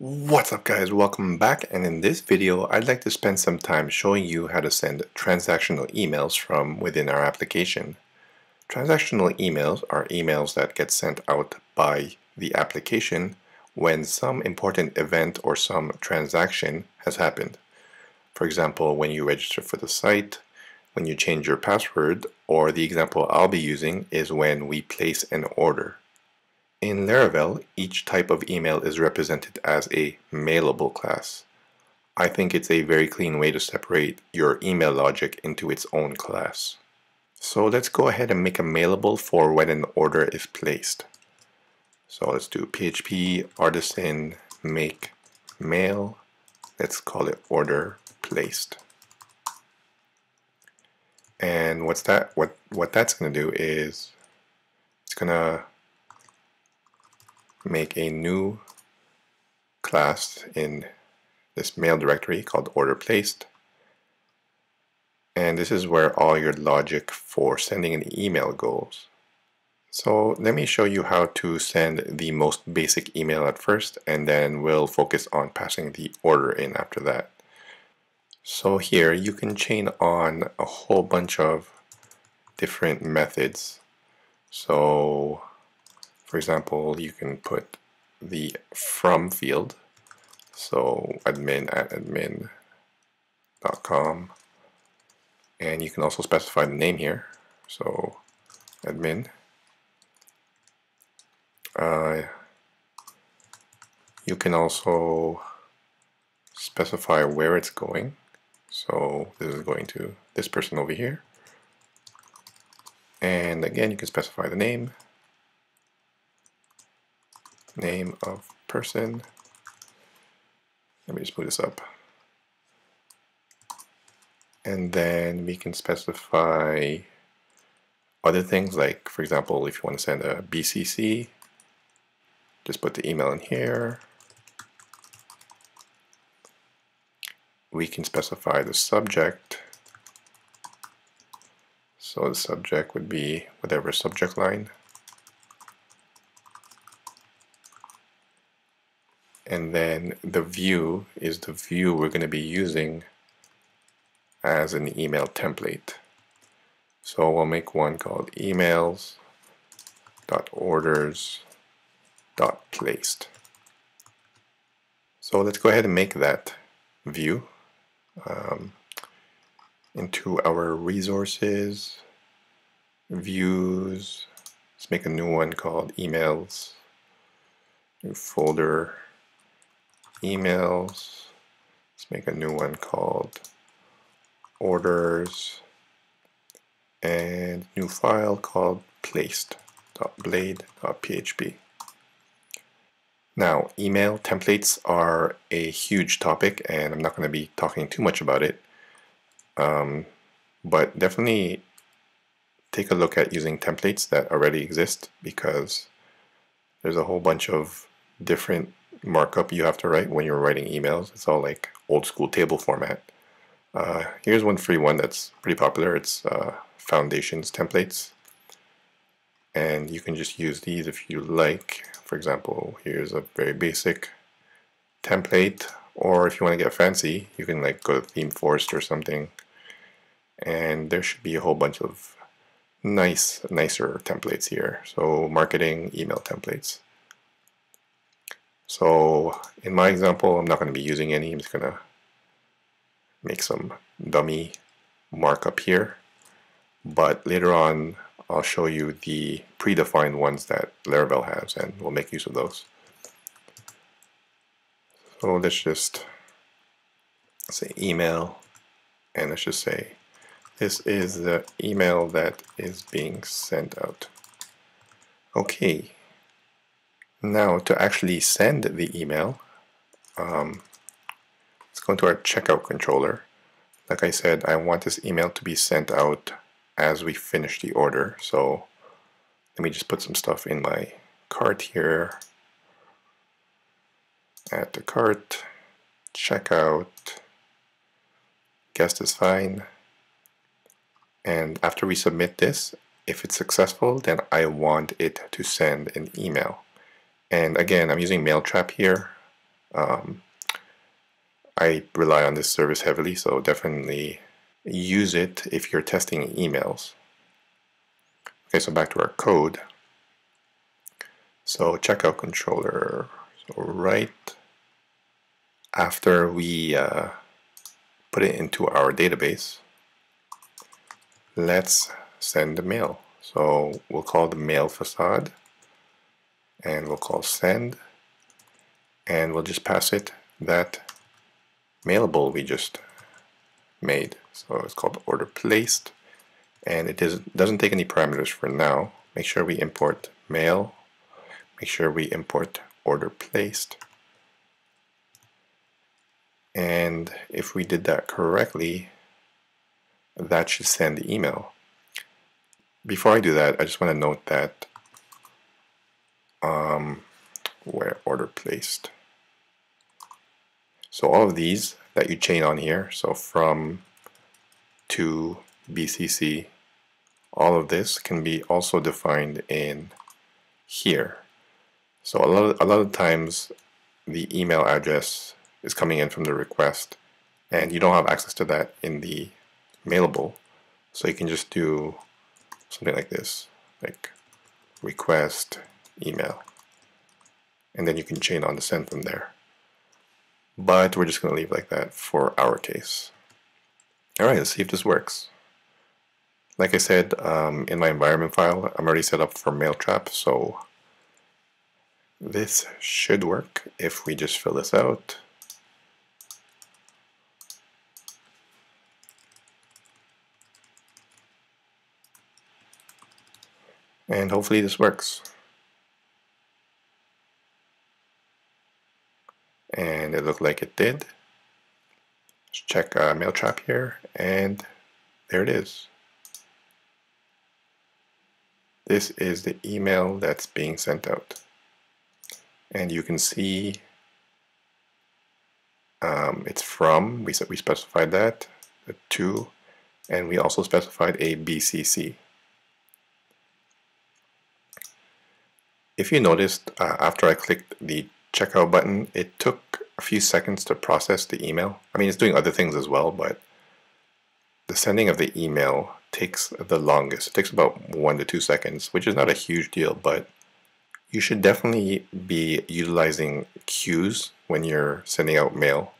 What's up guys, welcome back, and in this video I'd like to spend some time showing you how to send transactional emails from within our application. Transactional emails are emails that get sent out by the application when some important event or some transaction has happened. For example, when you register for the site, when you change your password, or the example I'll be using is when we place an order. In Laravel, each type of email is represented as a mailable class. I think it's a very clean way to separate your email logic into its own class. So let's go ahead and make a mailable for when an order is placed. So let's do PHP artisan make mail. Let's call it order placed. And what that's going to do is it's going to make a new class in this mail directory called order placed, and this is where all your logic for sending an email goes. So let me show you how to send the most basic email at first, and then we'll focus on passing the order in after that. So here you can chain on a whole bunch of different methods. So for example, you can put the from field, so admin@admin.com, and you can also specify the name here, so admin. You can also specify where it's going, so this is going to this person over here, and again you can specify the name of person. Let me just move this up. And then we can specify other things, like for example, if you want to send a BCC, just put the email in here. We can specify the subject. So the subject would be whatever subject line. And then the view is the view we're going to be using as an email template. So we'll make one called emails.orders.placed. So let's go ahead and make that view into our resources, views. Let's make a new one called emails, new folder, emails. Let's make a new one called orders, and new file called placed.blade.php. Now, email templates are a huge topic, and I'm not going to be talking too much about it, but definitely take a look at using templates that already exist, because there's a whole bunch of different markup you have to write when you're writing emails. It's all like old school table format. Here's one free one that's pretty popular. It's Foundations templates, and you can just use these if you like. For example, here's a very basic template, or if you want to get fancy, you can like go to ThemeForest or something, and there should be a whole bunch of nicer templates here. So marketing email templates. So in my example, I'm not going to be using any. I'm just going to make some dummy markup here, but later on I'll show you the predefined ones that Laravel has, and we'll make use of those. So let's just say email, and let's just say this is the email that is being sent out. Okay, now to actually send the email, let's go into our checkout controller. Like I said, I want this email to be sent out as we finish the order. So let me just put some stuff in my cart here. Add to cart, checkout, guest is fine. And after we submit this, if it's successful, then I want it to send an email. And again, I'm using Mailtrap here. I rely on this service heavily, so definitely use it if you're testing emails. Okay, so back to our code. So checkout controller. So right after we put it into our database, let's send the mail. So we'll call the mail facade, and we'll call send, and we'll just pass it that mailable we just made. So it's called order placed, and it doesn't take any parameters for now. Make sure we import mail, make sure we import order placed, and if we did that correctly, that should send the email. Before I do that, I just want to note that where order placed. So all of these that you chain on here, so from to BCC, all of this can be also defined in here. So a lot of times the email address is coming in from the request, and you don't have access to that in the mailable. So you can just do something like this, like request email, and then you can chain on the send from there. But we're just going to leave like that for our case. Alright, let's see if this works. Like I said, in my environment file, I'm already set up for Mailtrap, so this should work if we just fill this out. And hopefully this works. And it looked like it did. Let's check Mailtrap here, and there it is. This is the email that's being sent out. And you can see it's from, we specified that, the to, and we also specified a BCC. If you noticed, after I clicked the checkout button, it took a few seconds to process the email. I mean, it's doing other things as well, but the sending of the email takes the longest. It takes about 1 to 2 seconds, which is not a huge deal, but you should definitely be utilizing queues when you're sending out mail.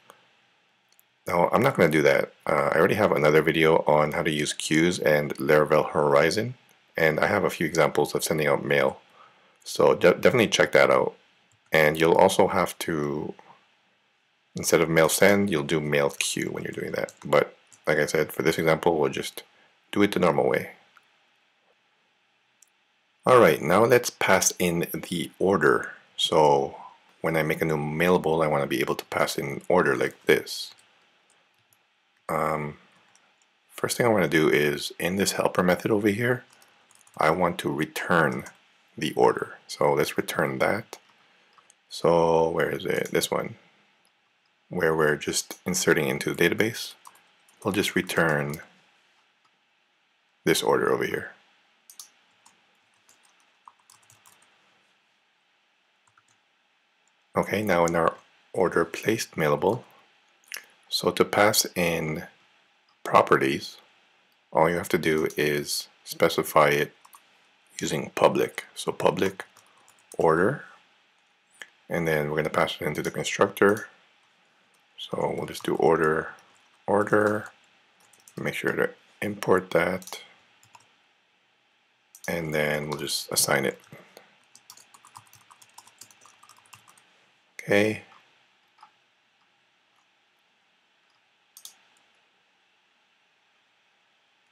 Now, I'm not going to do that. I already have another video on how to use queues and Laravel Horizon, and I have a few examples of sending out mail. So definitely check that out. And you'll also have to, instead of mail send, you'll do mail queue when you're doing that. But like I said, for this example, we'll just do it the normal way. Alright, now let's pass in the order. So when I make a new mailable, I want to be able to pass in order like this. First thing I want to do is, in this helper method over here, I want to return the order. So let's return that. So where is it? This one, where we're just inserting into the database. We'll just return this order over here. Okay, now in our order placed mailable, so to pass in properties, all you have to do is specify it using public. So public order, and then we're going to pass it into the constructor. So we'll just do order, make sure to import that, and then we'll just assign it. Okay.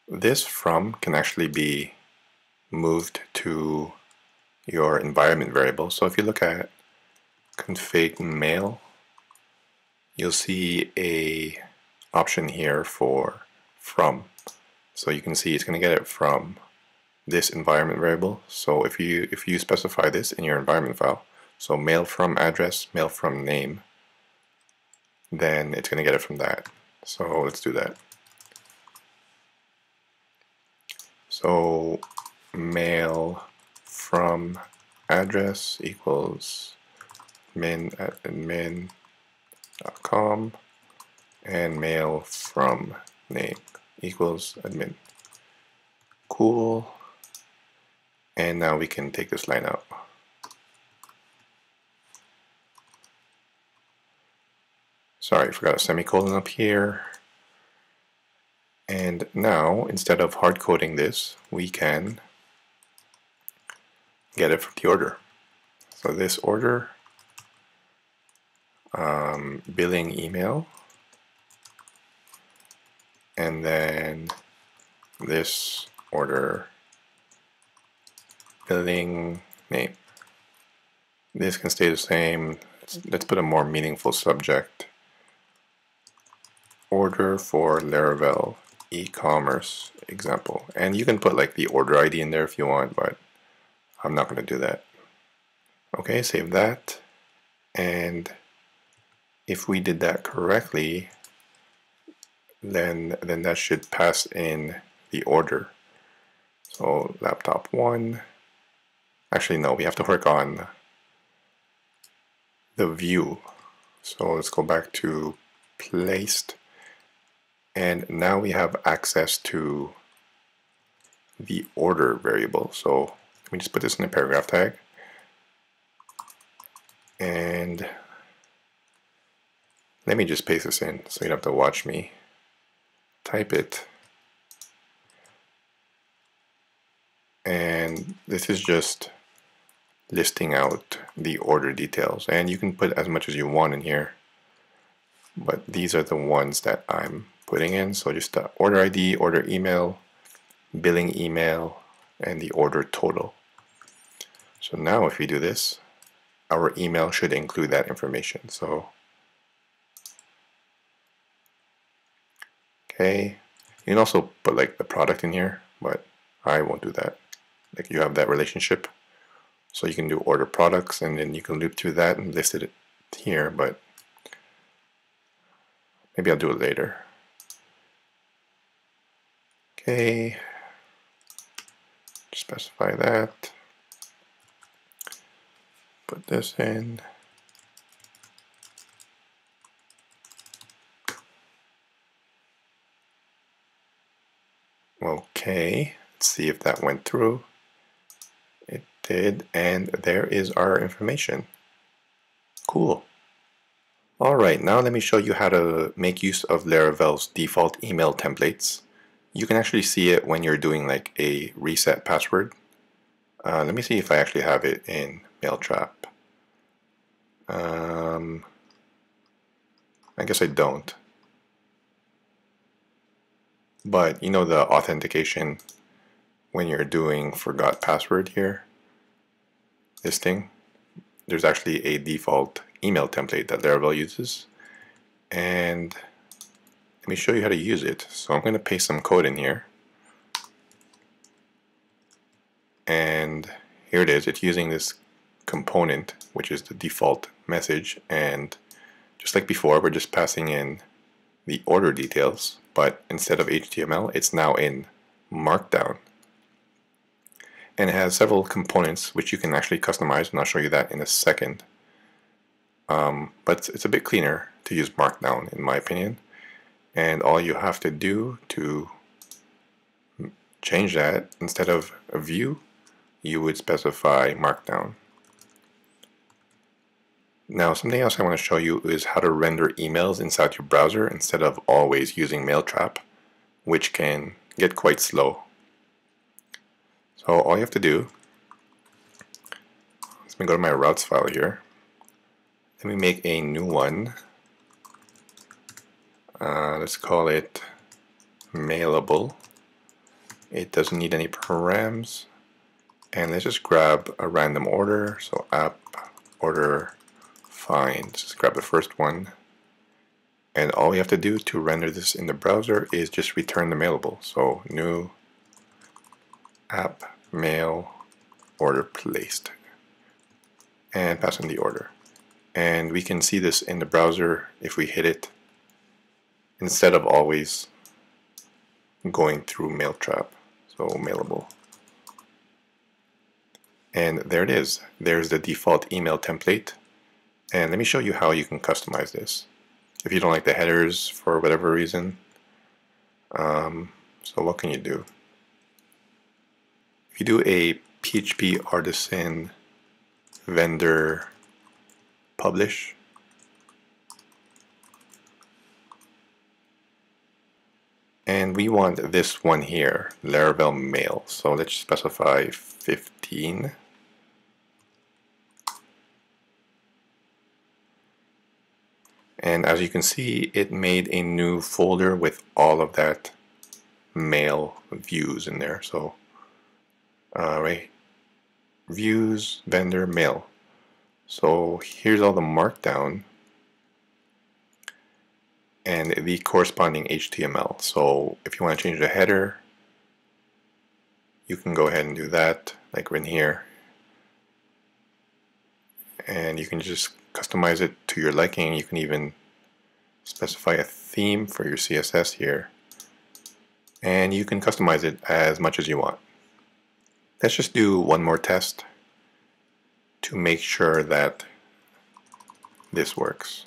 This from can actually be moved to your environment variable. So if you look at config mail, you'll see a option here for from. So you can see it's going to get it from this environment variable. So if you specify this in your environment file, so mail from address, mail from name, then it's going to get it from that. So let's do that. So mail from address equals min at admin mail.com and mail from name equals admin. Cool. And now we can take this line out. Sorry, I forgot a semicolon up here. And now, instead of hard coding this, we can get it from the order. So this order, billing email, and then this order, billing name. This can stay the same. Let's put a more meaningful subject. Order for Laravel e-commerce example. And you can put like the order ID in there if you want, but I'm not going to do that. Okay, save that. And if we did that correctly, then that should pass in the order. So laptop 1. Actually, no, we have to work on the view. So let's go back to placed. And now we have access to the order variable. So let me just put this in a paragraph tag. And let me just paste this in so you don't have to watch me type it. And this is just listing out the order details. And you can put as much as you want in here, but these are the ones that I'm putting in. So just the order ID, order email, billing email, and the order total. So now if we do this, our email should include that information. So okay, you can also put like the product in here, but I won't do that. Like you have that relationship, so you can do order products, and then you can loop through that and list it here, but maybe I'll do it later. Okay, specify that, put this in. Okay, let's see if that went through. It did, and there is our information. Cool. Alright, now let me show you how to make use of Laravel's default email templates. You can actually see it when you're doing like a reset password. Let me see if I actually have it in Mailtrap. I guess I don't. But you know the authentication when you're doing forgot password here, this thing, there's actually a default email template that Laravel uses, and let me show you how to use it. So I'm going to paste some code in here, and here it is. It's using this component, which is the default message, and just like before, we're just passing in the order details, but instead of HTML, it's now in Markdown. And it has several components which you can actually customize, and I'll show you that in a second. But it's a bit cleaner to use Markdown, in my opinion. And all you have to do to change that, instead of a view, you would specify Markdown. Now, something else I want to show you is how to render emails inside your browser instead of always using Mailtrap, which can get quite slow. So all you have to do, let me go to my routes file here. Let me make a new one. Let's call it mailable. It doesn't need any params. And let's just grab a random order. So app order find. Just grab the first one. And all we have to do to render this in the browser is just return the mailable. So new app mail order placed. And pass in the order. And we can see this in the browser if we hit it, instead of always going through Mailtrap. So mailable. And there it is. There's the default email template. And let me show you how you can customize this. if you don't like the headers for whatever reason. So what can you do? If you do a PHP artisan vendor publish, and we want this one here, Laravel mail. So let's specify 15. And as you can see, it made a new folder with all of that mail views in there. So right, views, vendor, mail. So here's all the markdown and the corresponding HTML. So if you want to change the header, you can go ahead and do that, like in here. And you can just customize it to your liking. You can even specify a theme for your CSS here. And you can customize it as much as you want. Let's just do one more test to make sure that this works.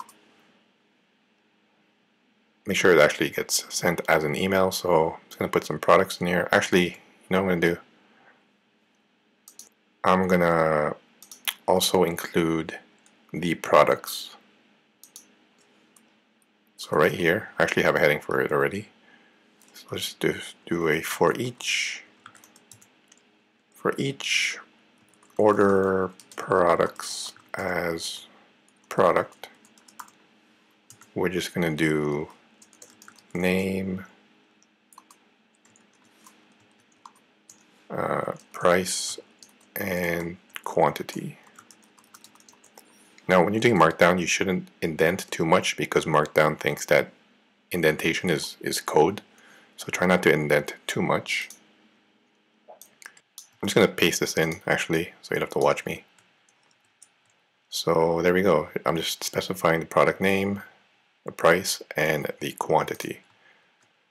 Make sure it actually gets sent as an email. So I'm just going to put some products in here. Actually, you know what I'm going to do? I'm going to also include the products. So right here, I actually have a heading for it already. So let's just do a for each order products as product. We're just going to do name, price, and quantity. Now when you're doing Markdown, you shouldn't indent too much because Markdown thinks that indentation is code. So try not to indent too much. I'm just going to paste this in actually, so you don't have to watch me. So there we go. I'm just specifying the product name, the price, and the quantity.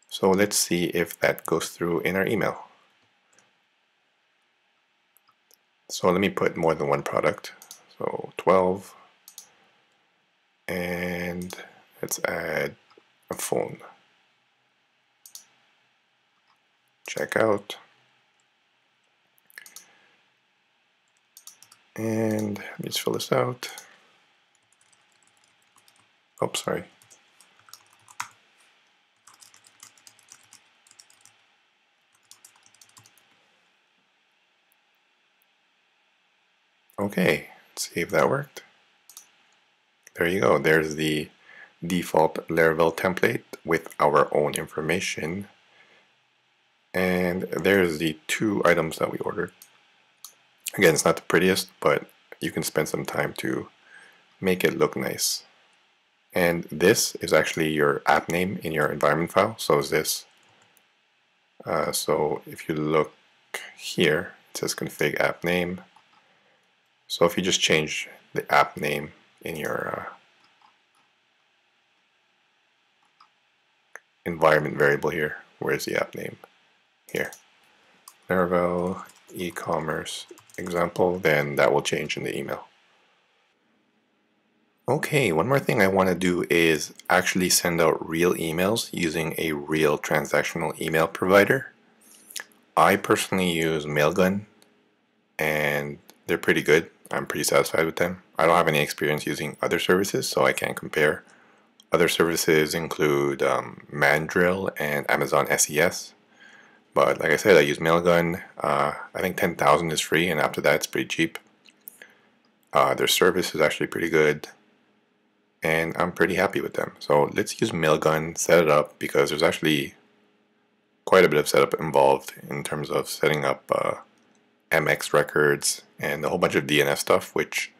So let's see if that goes through in our email. So let me put more than one product. So 12. And let's add a phone. Check out. And let me just fill this out. Oh, sorry. Okay, let's see if that worked. There you go. There's the default Laravel template with our own information. And there's the 2 items that we ordered. Again, it's not the prettiest, but you can spend some time to make it look nice. And this is actually your app name in your environment file. So is this. So if you look here, it says config app name. So if you just change the app name in your environment variable here, where's the app name? Here. Laravel e-commerce example, then that will change in the email. Okay, one more thing I want to do is actually send out real emails using a real transactional email provider. I personally use Mailgun and they're pretty good. I'm pretty satisfied with them. I don't have any experience using other services, so I can't compare. Other services include Mandrill and Amazon SES. But like I said, I use Mailgun. I think 10,000 is free, and after that it's pretty cheap. Their service is actually pretty good, and I'm pretty happy with them. So let's use Mailgun, set it up, because there's actually quite a bit of setup involved in terms of setting up MX records and a whole bunch of DNS stuff, which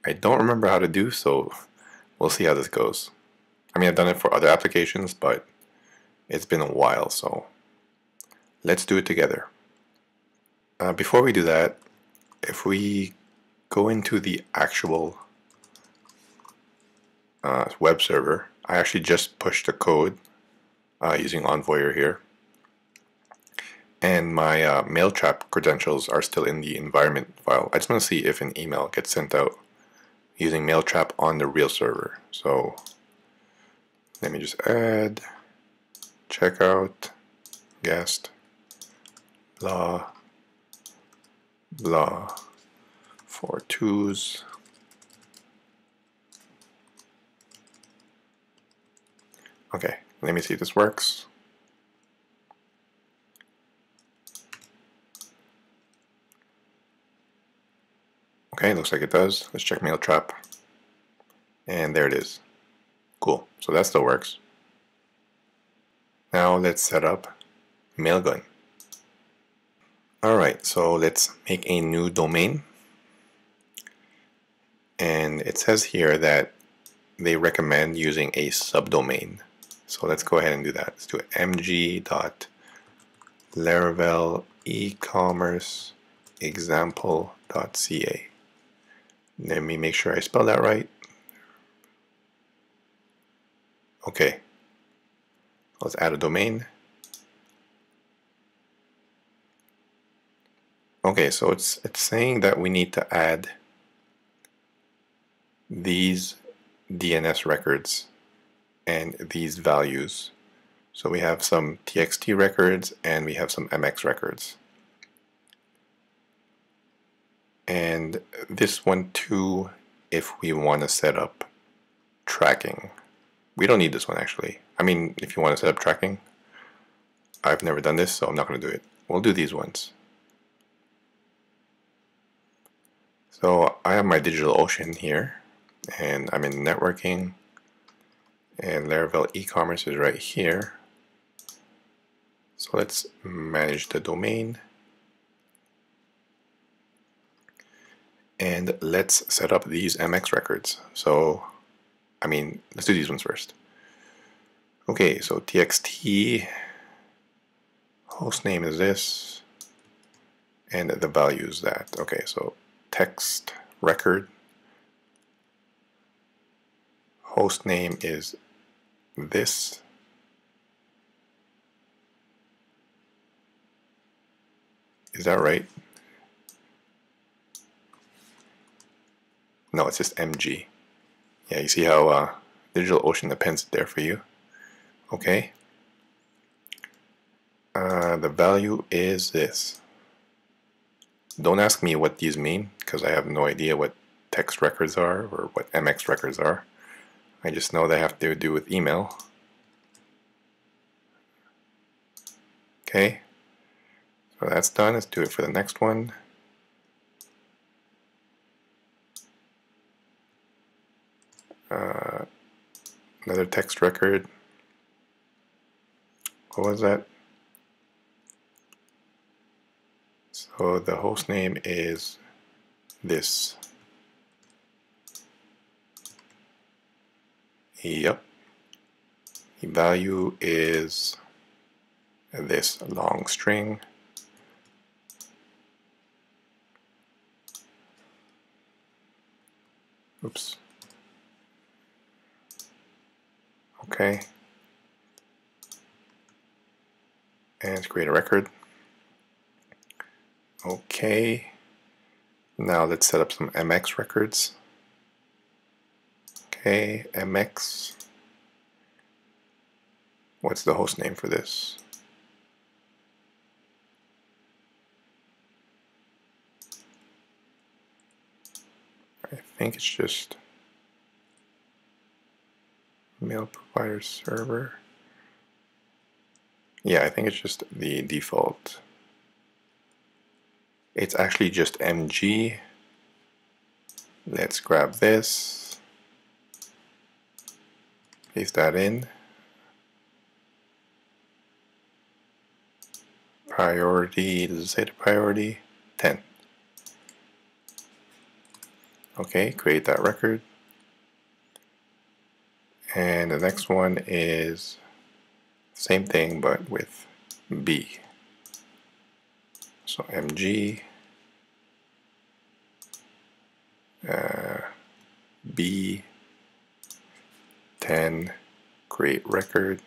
I don't remember how to do, so we'll see how this goes. I mean, I've done it for other applications, but it's been a while, so let's do it together. Before we do that, if we go into the actual web server, I actually just pushed the code using Envoyer here. And my Mailtrap credentials are still in the environment file. I just want to see if an email gets sent out using Mailtrap on the real server. So Let me just add checkout guest blah blah for twos. Okay, let me see if this works. Okay, looks like it does. Let's check mail trap. And there it is. Cool. So that still works. Now let's set up Mailgun. Alright, so let's make a new domain. And it says here that they recommend using a subdomain. So let's go ahead and do that. Let's do mg.laravel e-commerce example.ca. Let me make sure I spell that right. Okay. Let's add a domain. Okay, so it's saying that we need to add these DNS records and these values. So we have some TXT records and we have some MX records. And this one too, if we want to set up tracking. We don't need this one actually. I mean, if you want to set up tracking, I've never done this, so I'm not going to do it. We'll do these ones. So I have my DigitalOcean here, and I'm in networking, and Laravel e-commerce is right here. So let's manage the domain. And let's set up these MX records. So, I mean, let's do these ones first. Okay, so TXT, hostname is this, and the value is that. Okay, so text record, hostname is this, is that right? No, it's just MG. Yeah, you see how DigitalOcean appends it there for you. Okay. The value is this. Don't ask me what these mean, because I have no idea what text records are or what MX records are. I just know they have to do with email. Okay. So that's done. Let's do it for the next one. Another text record. What was that? So the host name is this. Yep. The value is this long string. Oops. Okay. And let's create a record. Okay. Now let's set up some MX records. Okay, MX. What's the host name for this? I think it's just mail provider server. Yeah, I think it's just the default. It's actually just MG. Let's grab this, paste that in. Priority, does it say the priority? 10. Okay, create that record. And the next one is same thing but with B. So MG B 10 create record.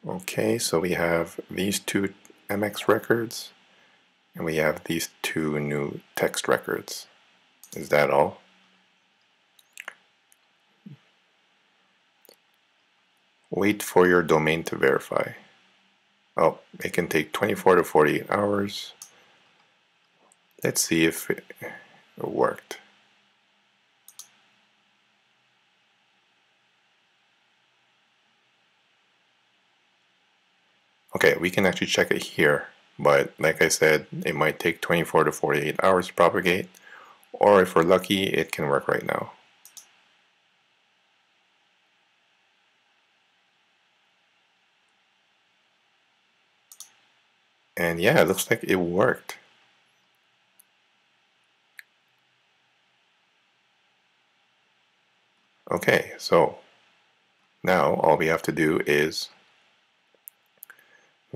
Okay, so we have these two MX records and we have these two new text records. Is that all? Wait for your domain to verify. Oh, it can take 24 to 48 hours. Let's see if it worked. Okay, we can actually check it here, but like I said, it might take 24 to 48 hours to propagate, or if we're lucky, it can work right now. And yeah, it looks like it worked. Okay, so now all we have to do is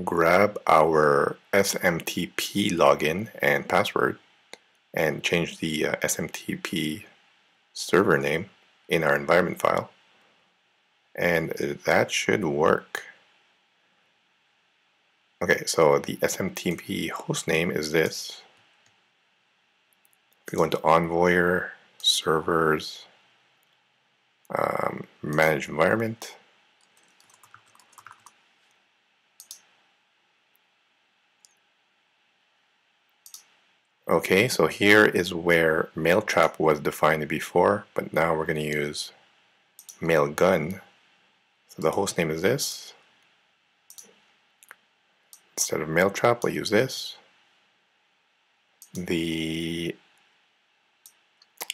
grab our SMTP login and password and change the SMTP server name in our environment file, and that should work. Okay, so the SMTP hostname is this. If we go into Envoyer, servers, manage environment, okay, so here is where Mailtrap was defined before, but now we're going to use Mailgun. So the host name is this. Instead of Mailtrap, we'll use this. The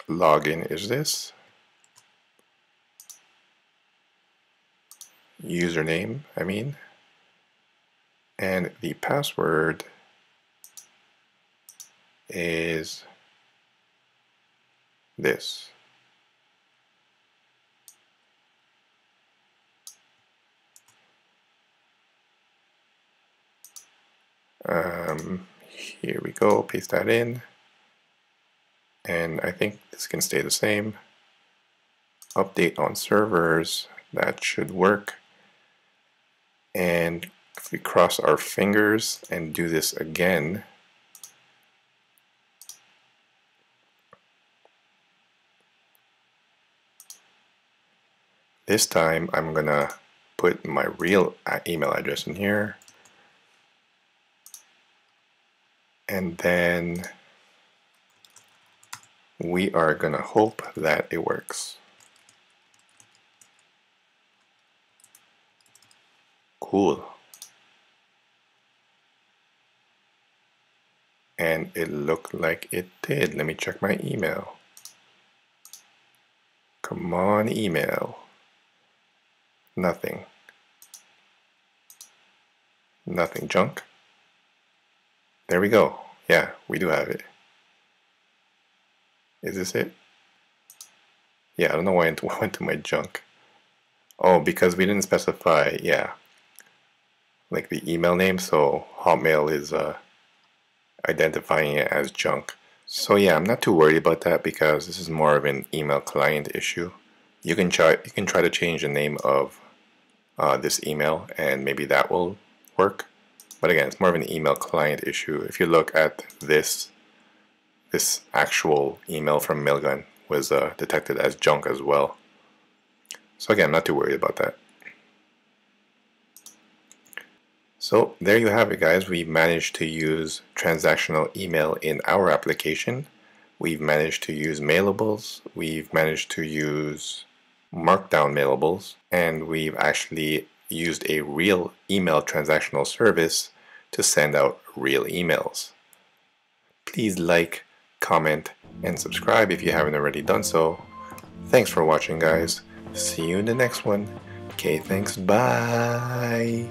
login is this. Username, and the password is this. Here we go, paste that in, and I think this can stay the same. Update on servers, that should work. And if we cross our fingers and do this again, this time I'm gonna put my real email address in here, and then we are gonna hope that it works. Cool. And it looked like it did. Let me check my email. Come on, email. Nothing. Nothing. Junk. There we go. Yeah, we do have it. Is this it? Yeah, I don't know why it went to my junk. Oh, because we didn't specify, yeah, like the email name, so Hotmail is identifying it as junk. So yeah, I'm not too worried about that because this is more of an email client issue. You can try to change the name of this email, and maybe that will work. But again, it's more of an email client issue. If you look at this actual email from Mailgun was detected as junk as well. So again, I'm not too worried about that. So there you have it, guys. We've managed to use transactional email in our application. We've managed to use mailables. We've managed to use markdown mailables, and we've actually used a real email transactional service to send out real emails. Please like, comment, and subscribe if you haven't already done so. Thanks for watching, guys. See you in the next one. Okay, thanks. Bye.